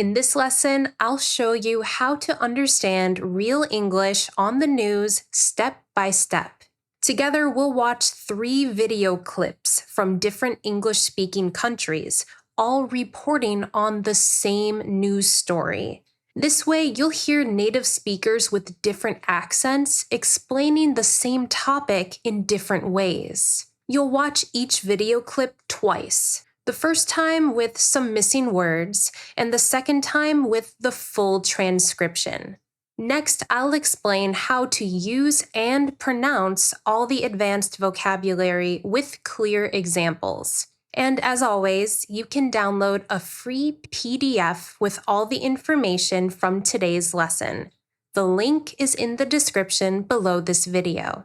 In this lesson, I'll show you how to understand real English on the news step by step. Together, we'll watch 3 video clips from different English-speaking countries, all reporting on the same news story. This way, you'll hear native speakers with different accents explaining the same topic in different ways. You'll watch each video clip twice. The first time with some missing words, and the second time with the full transcription. Next, I'll explain how to use and pronounce all the advanced vocabulary with clear examples. And as always, you can download a free PDF with all the information from today's lesson. The link is in the description below this video.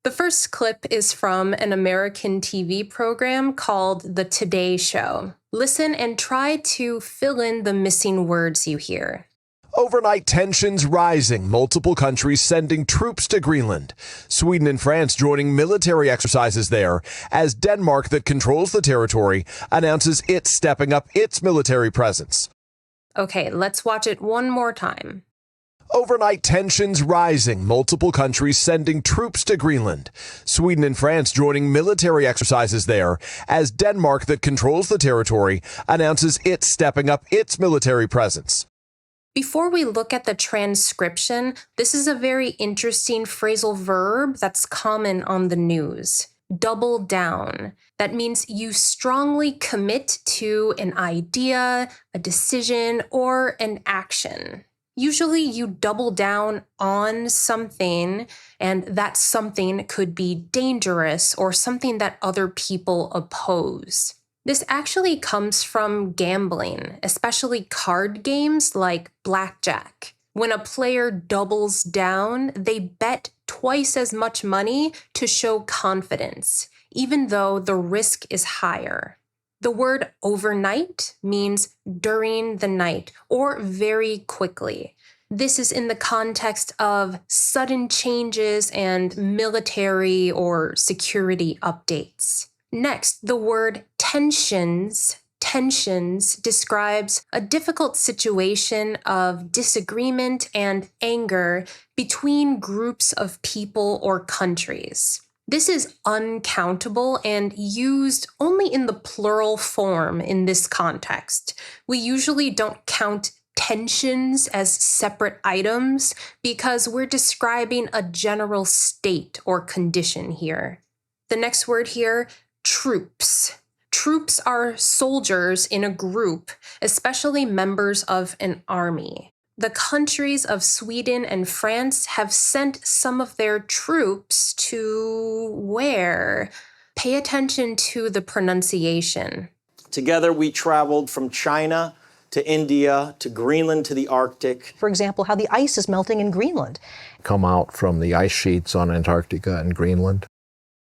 The first clip is from an American TV program called The Today Show. Listen and try to fill in the missing words you hear. Overnight tensions rising, multiple countries sending troops to Greenland. Sweden and France joining military exercises there as Denmark, that controls the territory, announces it's stepping up its military presence. Okay, let's watch it one more time. Overnight tensions rising, multiple countries sending troops to Greenland. Sweden and France joining military exercises there as Denmark, that controls the territory, announces it's stepping up its military presence. Before we look at the transcription, this is a very interesting phrasal verb that's common on the news. Double down. That means you strongly commit to an idea, a decision, or an action. Usually you double down on something, and that something could be dangerous or something that other people oppose. This actually comes from gambling, especially card games like blackjack. When a player doubles down, they bet twice as much money to show confidence, even though the risk is higher. The word overnight means during the night or very quickly. This is in the context of sudden changes and military or security updates. Next, the word tensions describes a difficult situation of disagreement and anger between groups of people or countries. This is uncountable and used only in the plural form in this context. We usually don't count tensions as separate items because we're describing a general state or condition here. The next word here, troops. Troops are soldiers in a group, especially members of an army. The countries of Sweden and France have sent some of their troops to where? Pay attention to the pronunciation. Together we traveled from China to India to Greenland to the Arctic. For example, how the ice is melting in Greenland. Come out from the ice sheets on Antarctica and Greenland.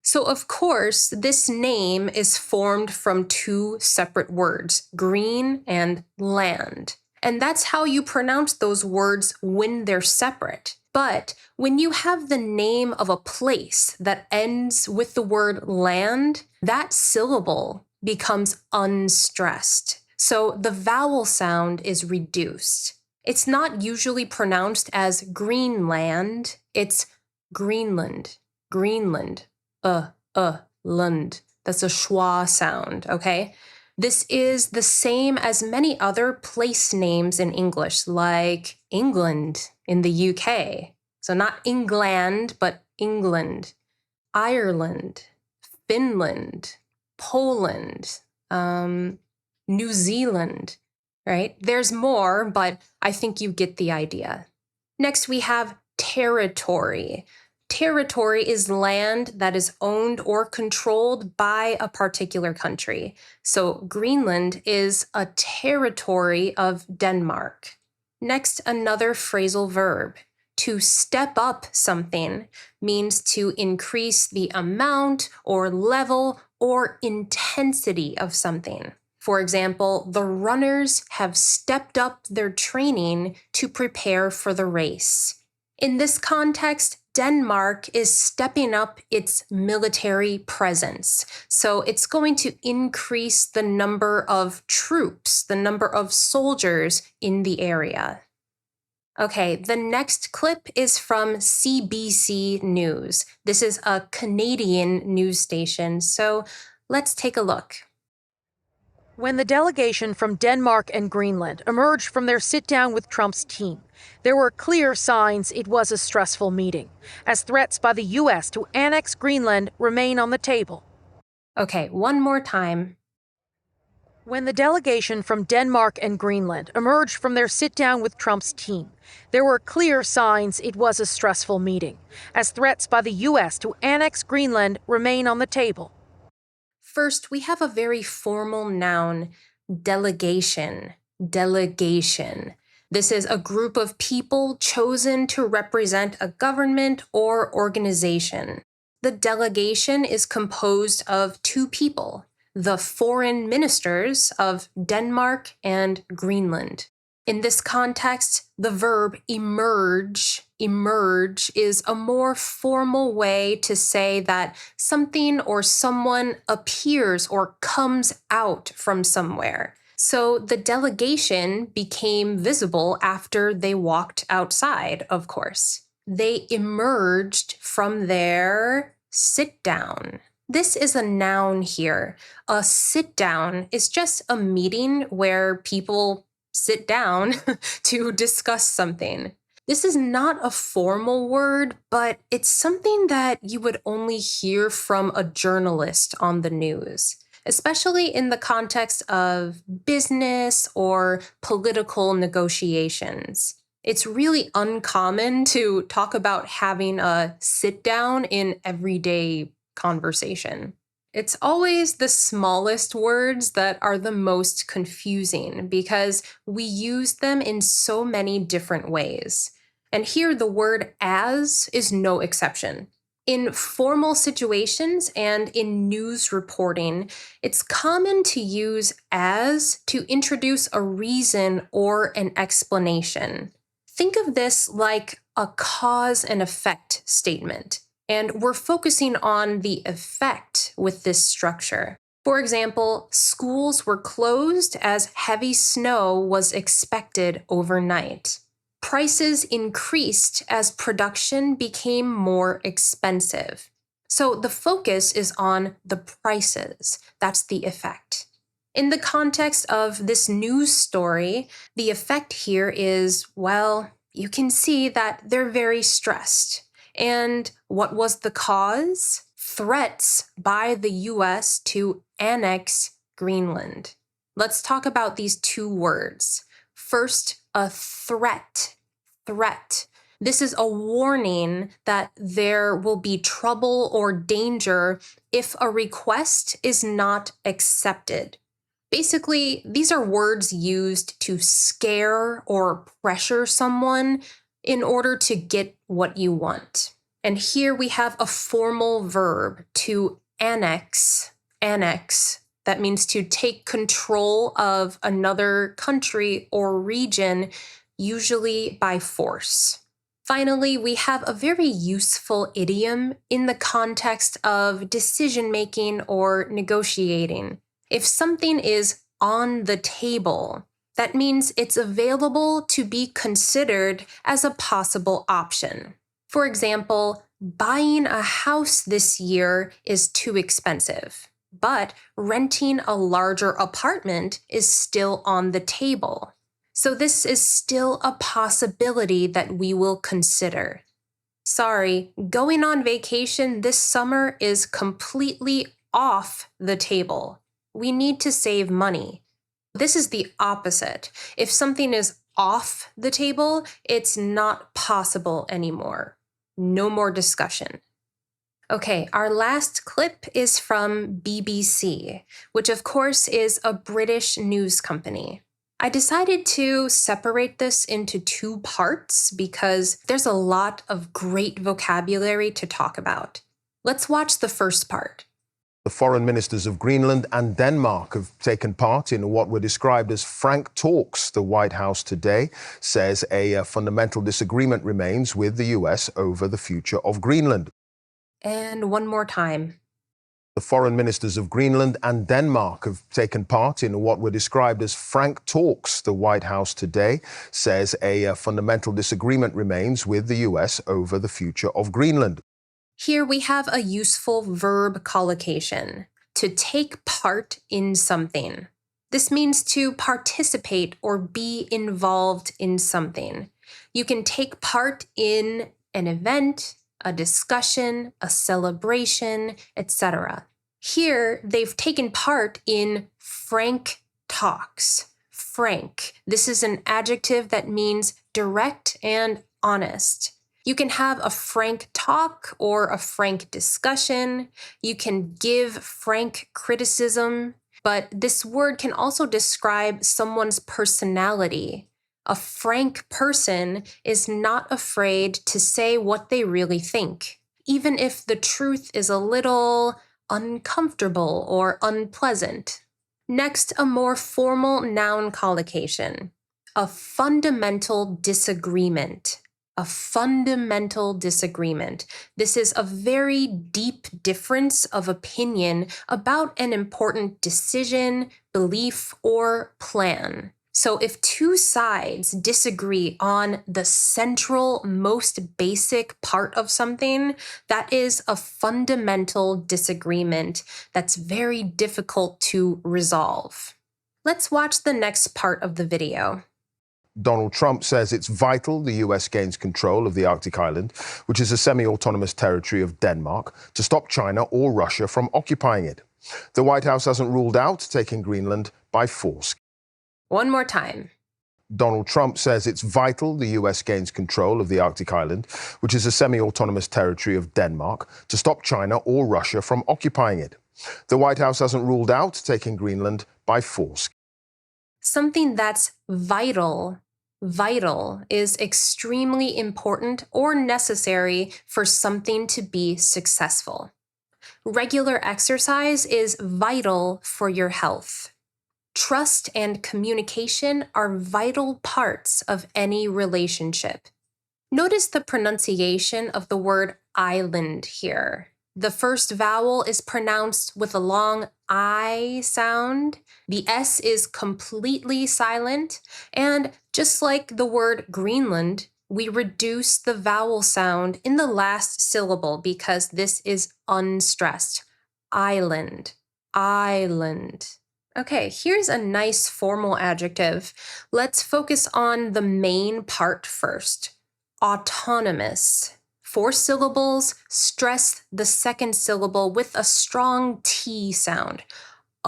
So, of course, this name is formed from 2 separate words, green and land. And that's how you pronounce those words when they're separate. But when you have the name of a place that ends with the word land, that syllable becomes unstressed. So the vowel sound is reduced. It's not usually pronounced as Greenland, it's Greenland, Greenland. Lund. That's a schwa sound, okay? This is the same as many other place names in English, like England in the UK. So not England, but England. Ireland, Finland, Poland, New Zealand, right? There's more, but I think you get the idea. Next, we have territory. Territory is land that is owned or controlled by a particular country. So Greenland is a territory of Denmark. Next, another phrasal verb. To step up something means to increase the amount or level or intensity of something. For example, the runners have stepped up their training to prepare for the race. In this context, Denmark is stepping up its military presence. So it's going to increase the number of troops, the number of soldiers in the area. Okay, the next clip is from CBC News. This is a Canadian news station, so let's take a look. When the delegation from Denmark and Greenland emerged from their sit-down with Trump's team, there were clear signs it was a stressful meeting, as threats by the U.S. to annex Greenland remain on the table. Okay, one more time. When the delegation from Denmark and Greenland emerged from their sit-down with Trump's team, there were clear signs it was a stressful meeting, as threats by the U.S. to annex Greenland remain on the table. First, we have a very formal noun, delegation. Delegation. This is a group of people chosen to represent a government or organization. The delegation is composed of two people, the foreign ministers of Denmark and Greenland. In this context, the verb emerge is a more formal way to say that something or someone appears or comes out from somewhere. So the delegation became visible after they walked outside, of course. They emerged from their sit-down. This is a noun here. A sit-down is just a meeting where people sit down to discuss something. This is not a formal word, but it's something that you would only hear from a journalist on the news, especially in the context of business or political negotiations. It's really uncommon to talk about having a sit down in everyday conversation. It's always the smallest words that are the most confusing because we use them in so many different ways. And here the word as is no exception. In formal situations and in news reporting, it's common to use as to introduce a reason or an explanation. Think of this like a cause and effect statement. And we're focusing on the effect with this structure. For example, schools were closed as heavy snow was expected overnight. Prices increased as production became more expensive. So the focus is on the prices. That's the effect. In the context of this news story, the effect here is, well, you can see that they're very stressed. And what was the cause? Threats by the US to annex Greenland. Let's talk about these two words. First, a threat. Threat. This is a warning that there will be trouble or danger if a request is not accepted. Basically, these are words used to scare or pressure someone in order to get what you want. And here we have a formal verb, to annex. Annex. That means to take control of another country or region, usually by force. Finally, we have a very useful idiom in the context of decision-making or negotiating. If something is on the table, that means it's available to be considered as a possible option. For example, buying a house this year is too expensive, but renting a larger apartment is still on the table. So this is still a possibility that we will consider. Sorry, going on vacation this summer is completely off the table. We need to save money. This is the opposite. If something is off the table, it's not possible anymore. No more discussion. Okay, our last clip is from BBC, which of course is a British news company. I decided to separate this into two parts because there's a lot of great vocabulary to talk about. Let's watch the first part. The foreign ministers of Greenland and Denmark have taken part in what were described as frank talks. The White House today says a fundamental disagreement remains with the US over the future of Greenland. And one more time. The foreign ministers of Greenland and Denmark have taken part in what were described as frank talks. The White House today says a fundamental disagreement remains with the US over the future of Greenland. Here we have a useful verb collocation, to take part in something. This means to participate or be involved in something. You can take part in an event, a discussion, a celebration, etc. Here, they've taken part in frank talks. Frank. This is an adjective that means direct and honest. You can have a frank talk or a frank discussion. You can give frank criticism, but this word can also describe someone's personality. A frank person is not afraid to say what they really think, even if the truth is a little uncomfortable or unpleasant. Next, a more formal noun collocation. A fundamental disagreement. A fundamental disagreement. This is a very deep difference of opinion about an important decision, belief, or plan. So if two sides disagree on the central, most basic part of something, that is a fundamental disagreement that's very difficult to resolve. Let's watch the next part of the video. Donald Trump says it's vital the US gains control of the Arctic island, which is a semi-autonomous territory of Denmark, to stop China or Russia from occupying it. The White House hasn't ruled out taking Greenland by force. One more time. Donald Trump says it's vital the US gains control of the Arctic island, which is a semi-autonomous territory of Denmark, to stop China or Russia from occupying it. The White House hasn't ruled out taking Greenland by force. Something that's vital is extremely important or necessary for something to be successful. Regular exercise is vital for your health. Trust and communication are vital parts of any relationship. Notice the pronunciation of the word island here. The first vowel is pronounced with a long I sound. The S is completely silent. And just like the word Greenland, we reduce the vowel sound in the last syllable because this is unstressed. Island, island. Okay, here's a nice formal adjective. Let's focus on the main part first. Autonomous. 4 syllables, stress the second syllable with a strong T sound.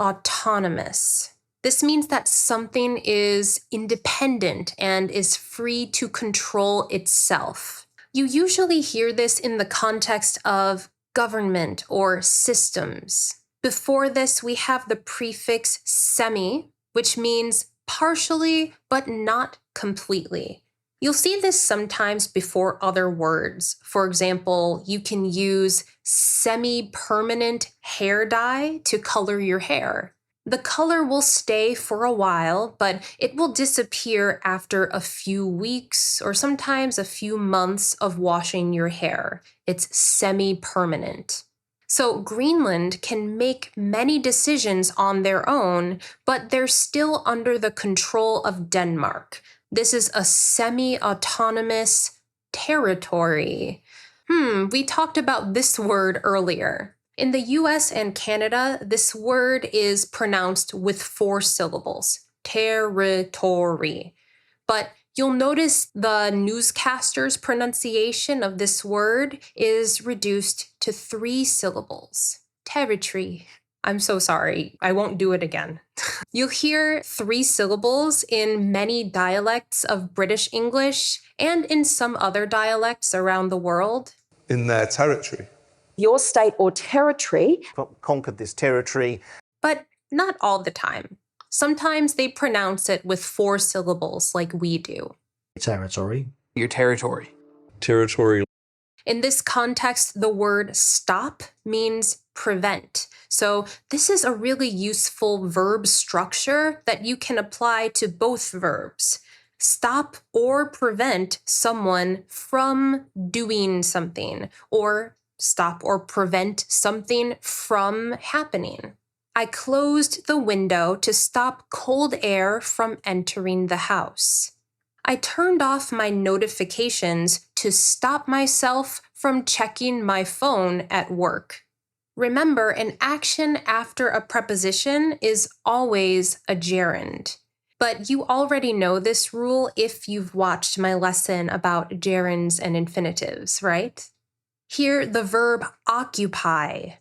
Autonomous. This means that something is independent and is free to control itself. You usually hear this in the context of government or systems. Before this, we have the prefix semi, which means partially but not completely. You'll see this sometimes before other words. For example, you can use semi-permanent hair dye to color your hair. The color will stay for a while, but it will disappear after a few weeks or sometimes a few months of washing your hair. It's semi-permanent. So Greenland can make many decisions on their own, but they're still under the control of Denmark. This is a semi-autonomous territory. We talked about this word earlier. In the US and Canada, this word is pronounced with 4 syllables, territory. But you'll notice the newscaster's pronunciation of this word is reduced to 3 syllables, territory. I'm so sorry, I won't do it again. You'll hear 3 syllables in many dialects of British English and in some other dialects around the world. In their territory. Your state or territory Conquered this territory. But not all the time. Sometimes they pronounce it with 4 syllables like we do. Territory. Your territory. Territory. In this context, the word stop means prevent. So this is a really useful verb structure that you can apply to both verbs. Stop or prevent someone from doing something, or stop or prevent something from happening. I closed the window to stop cold air from entering the house. I turned off my notifications to stop myself from checking my phone at work. Remember, an action after a preposition is always a gerund. But you already know this rule if you've watched my lesson about gerunds and infinitives, right? Here, the verb occupy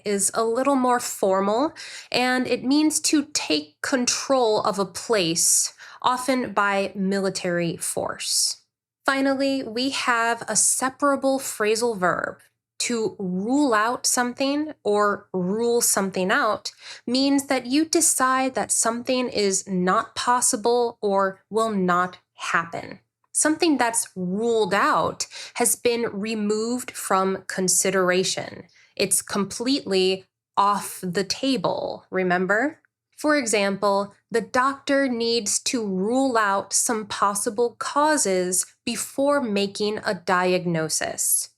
is a little more formal, and it means to take control of a place, often by military force. Finally, we have a separable phrasal verb. To rule out something or rule something out means that you decide that something is not possible or will not happen. Something that's ruled out has been removed from consideration. It's completely off the table, remember? For example, the doctor needs to rule out some possible causes before making a diagnosis.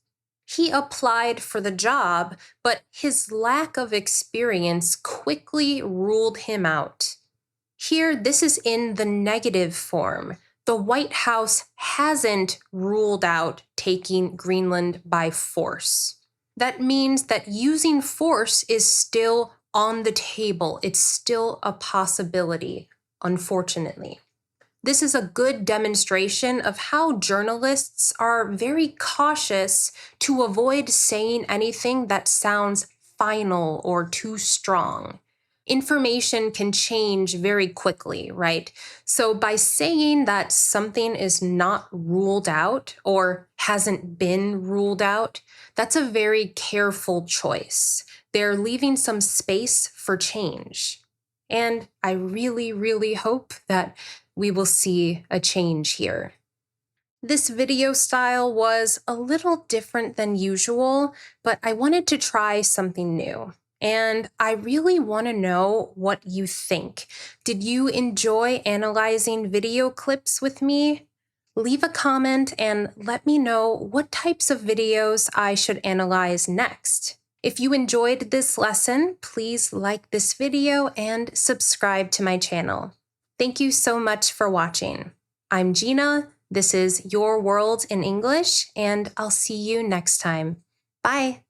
He applied for the job, but his lack of experience quickly ruled him out. Here, this is in the negative form. The White House hasn't ruled out taking Greenland by force. That means that using force is still on the table. It's still a possibility, unfortunately. This is a good demonstration of how journalists are very cautious to avoid saying anything that sounds final or too strong. Information can change very quickly, right? So by saying that something is not ruled out or hasn't been ruled out, that's a very careful choice. They're leaving some space for change. And I really, really hope that we will see a change here. This video style was a little different than usual, but I wanted to try something new. And I really want to know what you think. Did you enjoy analyzing video clips with me? Leave a comment and let me know what types of videos I should analyze next. If you enjoyed this lesson, please like this video and subscribe to my channel. Thank you so much for watching. I'm Gina. This is Your World in English, and I'll see you next time. Bye.